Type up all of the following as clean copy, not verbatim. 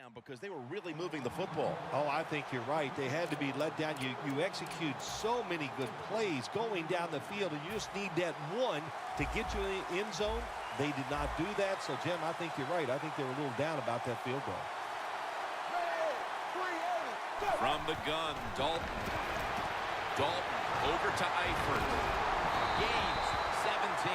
down because they were really moving the football. Oh, I think you're right. They had to be let down. You execute so many good plays going down the field, and you just need that one to get you in the end zone. They did not do that. So, Jim, I think you're right. I think they were a little down about that field goal. From the gun, Dalton. Dalton over to Eifert. Gains 17.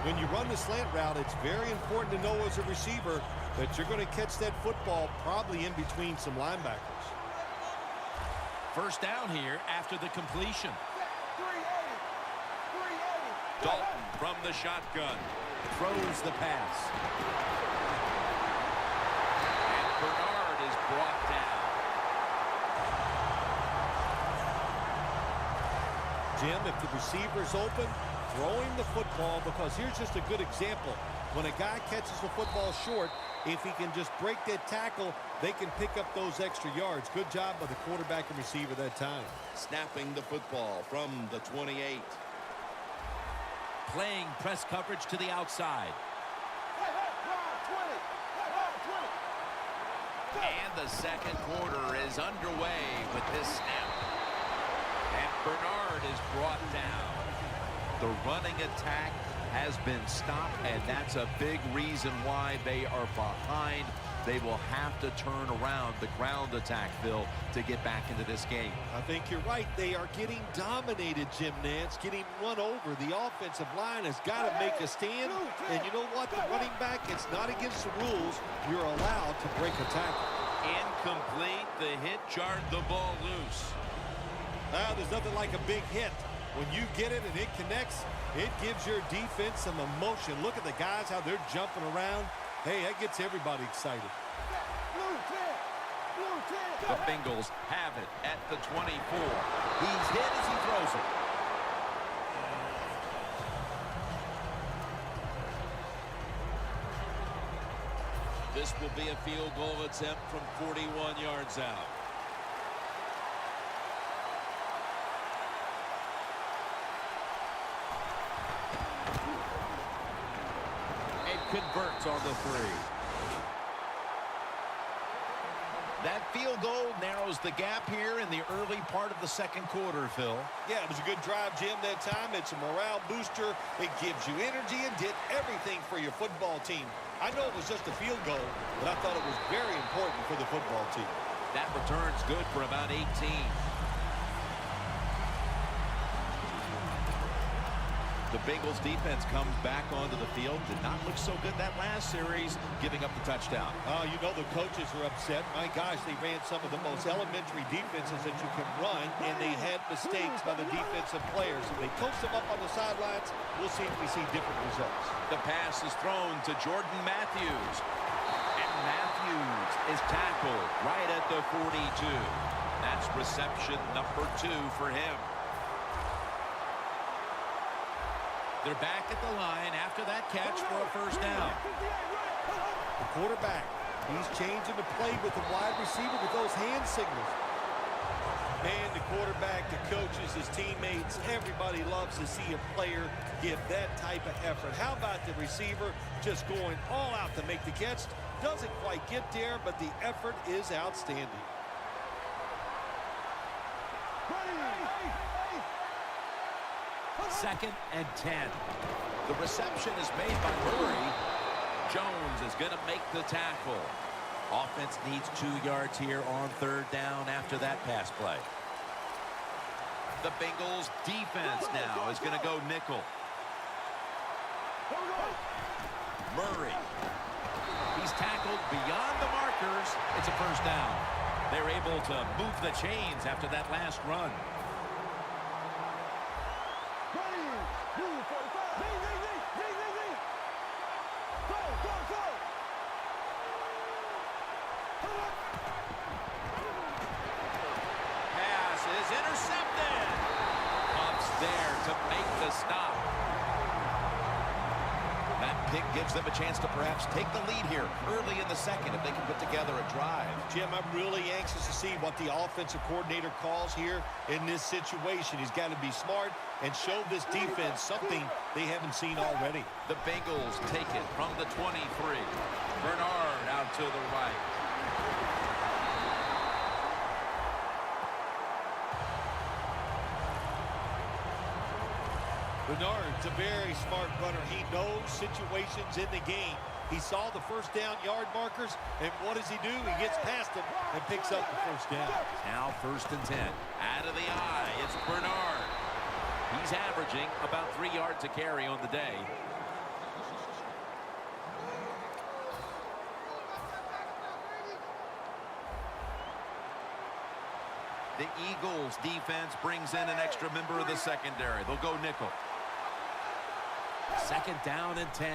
When you run the slant route, it's very important to know as a receiver that you're going to catch that football probably in between some linebackers. First down here after the completion. Dalton from the shotgun. Throws the pass. And Bernard is brought down. Jim, if the receiver's open, throwing the football, because here's just a good example. When a guy catches the football short, if he can just break that tackle, they can pick up those extra yards. Good job by the quarterback and receiver that time. Snapping the football from the 28. Playing press coverage to the outside. And the second quarter is underway with this snap. And Bernard is brought down. The running attack has been stopped, and that's a big reason why they are behind. They will have to turn around the ground attack, Phil, to get back into this game. I think you're right. They are getting dominated, Jim Nance, getting run over. The offensive line has got to make a stand. And you know what? The running back, it's not against the rules. You're allowed to break a tackle. Incomplete. The hit jarred the ball loose. Now, there's nothing like a big hit. When you get it and it connects, it gives your defense some emotion. Look at the guys, how they're jumping around. Hey, that gets everybody excited. The Bengals have it at the 24. He's hit as he throws it. This will be a field goal attempt from 41 yards out. Converts on the 3. That field goal narrows the gap here in the early part of the second quarter, Phil. Yeah, it was a good drive, Jim, that time. It's a morale booster. It gives you energy and did everything for your football team. I know it was just a field goal, but I thought it was very important for the football team. That return's good for about 18. The Bengals defense comes back onto the field. Did not look so good that last series, giving up the touchdown. Oh, you know the coaches are upset. My gosh, they ran some of the most elementary defenses that you can run, and they had mistakes by the defensive players. If they coach them up on the sidelines, we'll see if we see different results. The pass is thrown to Jordan Matthews. And Matthews is tackled right at the 42. That's reception number 2 for him. They're back at the line after that catch for a first down. The quarterback, he's changing the play with the wide receiver with those hand signals. And the quarterback, the coaches, his teammates, everybody loves to see a player give that type of effort. How about the receiver just going all out to make the catch? Doesn't quite get there, but the effort is outstanding. Second and 10. The reception is made by Murray. Jones is going to make the tackle. Offense needs 2 yards here on third down after that pass play. The Bengals defense now is going to go nickel. Murray. He's tackled beyond the markers. It's a first down. They're able to move the chains after that last run. Pass is intercepted. Ups there to make the stop. That pick gives them a chance to perhaps take the lead here early in the second if they can put together a drive. Jim, I'm really anxious to see what the offensive coordinator calls here in this situation. He's got to be smart and show this defense something they haven't seen already. The Bengals take it from the 23. Bernard out to the right. Bernard's a very smart runner. He knows situations in the game. He saw the first down yard markers, and what does he do? He gets past them and picks up the first down. Now 1st and 10. Out of the eye, it's Bernard. He's averaging about 3 yards a carry on the day. The Eagles defense brings in an extra member of the secondary. They'll go nickel. 2nd down and 10.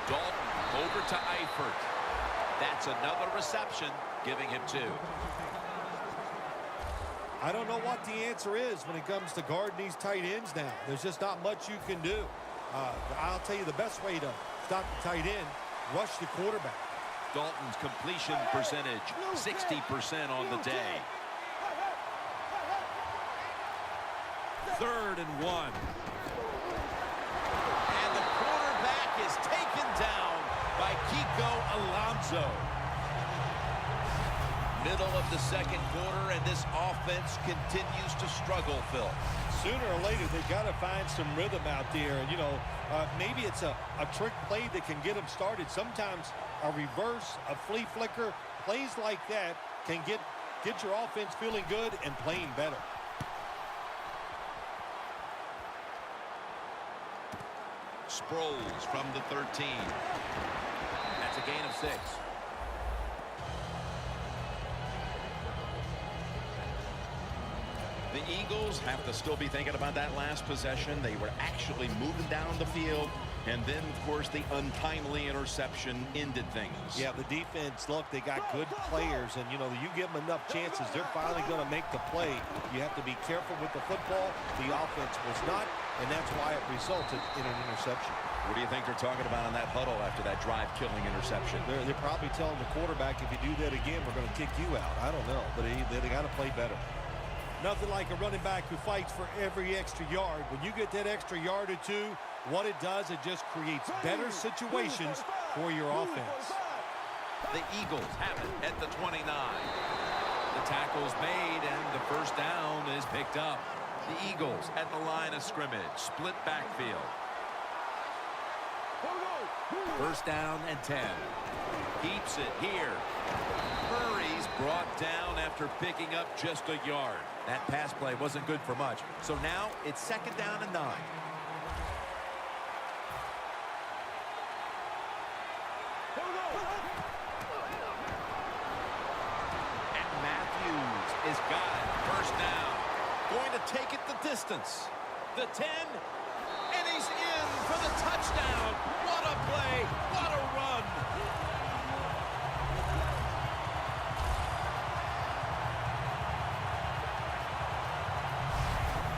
Dalton over to Eifert. That's another reception, giving him 2. I don't know what the answer is when it comes to guarding these tight ends now. There's just not much you can do. I'll tell you the best way to stop the tight end, rush the quarterback. Dalton's completion percentage, 60% on the day. 3rd and 1. And the quarterback is taken down by Kiko Alonso. Middle of the 2nd quarter, and this offense continues to struggle, Phil. Sooner or later, they got to find some rhythm out there. And, you know, maybe it's a trick play that can get them started. Sometimes a reverse, a flea flicker, plays like that can get your offense feeling good and playing better. Sproles from the 13. That's a gain of 6. The Eagles have to still be thinking about that last possession. They were actually moving down the field. And then, of course, the untimely interception ended things. Yeah, the defense, look, they got good players. And, you know, you give them enough chances, they're finally going to make the play. You have to be careful with the football. The offense was not, and that's why it resulted in an interception. What do you think they're talking about in that huddle after that drive-killing interception? They're probably telling the quarterback, if you do that again, we're going to kick you out. I don't know, but they got to play better. Nothing like a running back who fights for every extra yard. When you get that extra yard or two, what it does, it just creates better situations for your offense. The Eagles have it at the 29. The tackle's made, and the first down is picked up. The Eagles at the line of scrimmage, split backfield. 1st down and 10. Keeps it here. Murray's brought down after picking up just a yard. That pass play wasn't good for much. So now it's 2nd down and 9. And Matthews is got it. 1st down. Going to take it the distance. The 10. And he's in for the touchdown. What a play. What a run.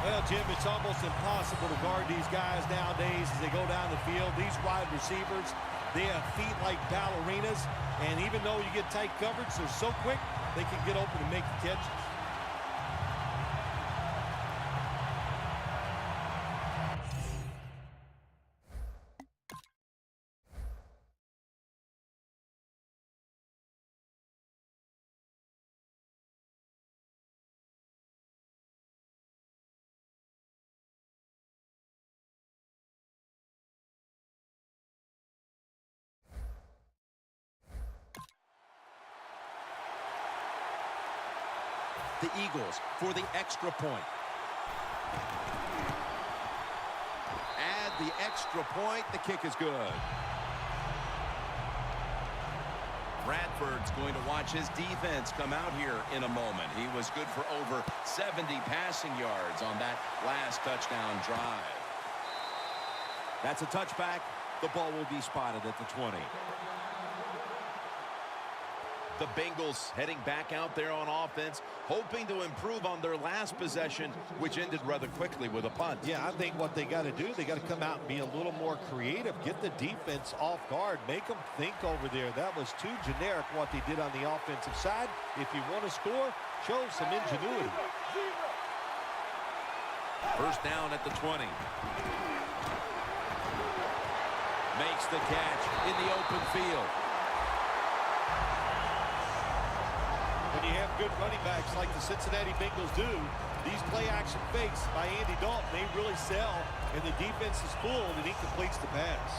Well, Jim, it's almost impossible to guard these guys nowadays as they go down the field. These wide receivers, they have feet like ballerinas. And even though you get tight coverage, they're so quick, they can get open and make the catches. The Eagles for the extra point. Add the extra point. The kick is good. Bradford's going to watch his defense come out here in a moment. He was good for over 70 passing yards on that last touchdown drive. That's a touchback. The ball will be spotted at the 20. The Bengals heading back out there on offense, hoping to improve on their last possession, which ended rather quickly with a punt. Yeah, I think what they got to do, they got to come out and be a little more creative, get the defense off guard, make them think over there. That was too generic what they did on the offensive side. If you want to score, show some ingenuity. First down at the 20. Makes the catch in the open field. When you have good running backs like the Cincinnati Bengals do, these play-action fakes by Andy Dalton, they really sell, and the defense is fooled, and he completes the pass.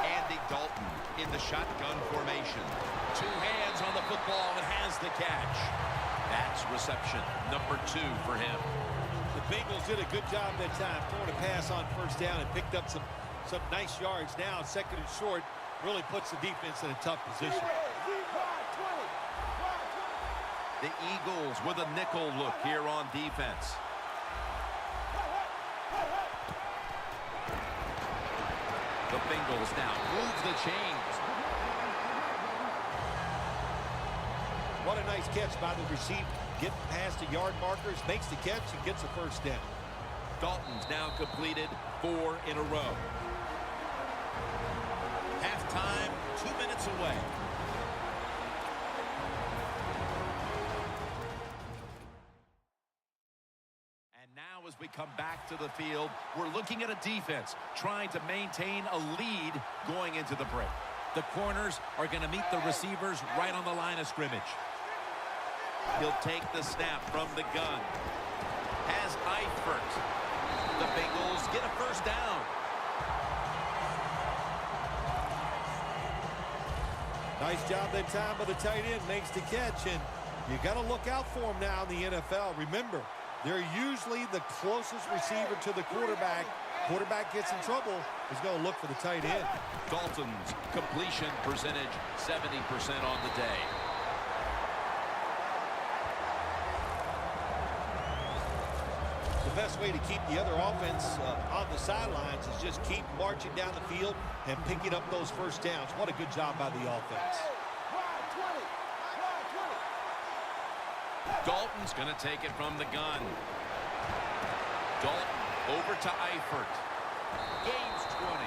Andy Dalton in the shotgun formation. Two hands on the football and has the catch. That's reception number 2 for him. The Bengals did a good job that time throwing a pass on first down and picked up some nice yards. Now second and short really puts the defense in a tough position. The Eagles with a nickel look here on defense. The Bengals now move the chains. What a nice catch by the receiver. Getting past the yard markers, makes the catch, and gets a first down. Dalton's now completed 4 in a row. Halftime, 2 minutes away. And now as we come back to the field, we're looking at a defense trying to maintain a lead going into the break. The corners are going to meet the receivers right on the line of scrimmage. He'll take the snap from the gun. Has Eifert. The Bengals get a first down. Nice job that time by the tight end. Makes the catch, and you got to look out for him now in the NFL. Remember, they're usually the closest receiver to the quarterback. Quarterback gets in trouble, he's going to look for the tight end. Dalton's completion percentage, 70% on the day. The best way to keep the other offense on the sidelines is just keep marching down the field and picking up those first downs. What a good job by the offense. Dalton's going to take it from the gun. Dalton over to Eifert. Gains 20.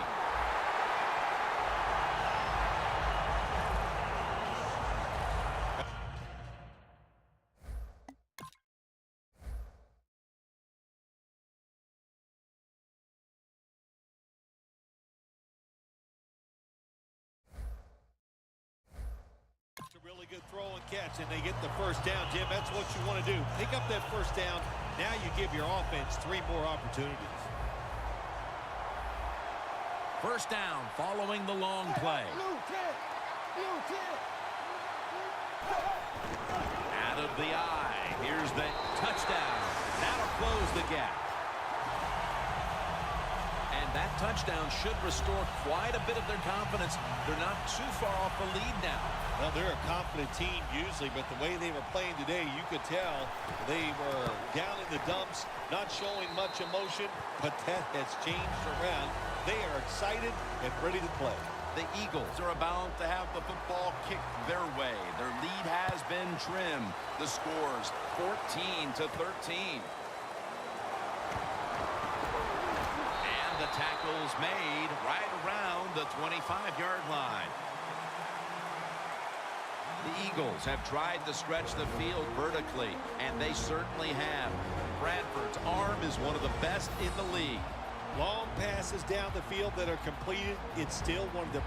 It's a really good throw and catch, and they get the first down, Jim. That's what you want to do. Pick up that first down. Now you give your offense 3 more opportunities. First down following the long play. Out of the eye. Here's the touchdown. That'll close the gap. And that touchdown should restore quite a bit of their confidence. They're not too far off the lead now. Well, they're a confident team usually, but the way they were playing today, you could tell they were down in the dumps, not showing much emotion, but that has changed around. They are excited and ready to play. The Eagles are about to have the football kicked their way. Their lead has been trimmed. The score's 14-13. And the tackle's made right around the 25-yard line. The Eagles have tried to stretch the field vertically, and they certainly have. Bradford's arm is one of the best in the league. Long passes down the field that are completed. It's still one of the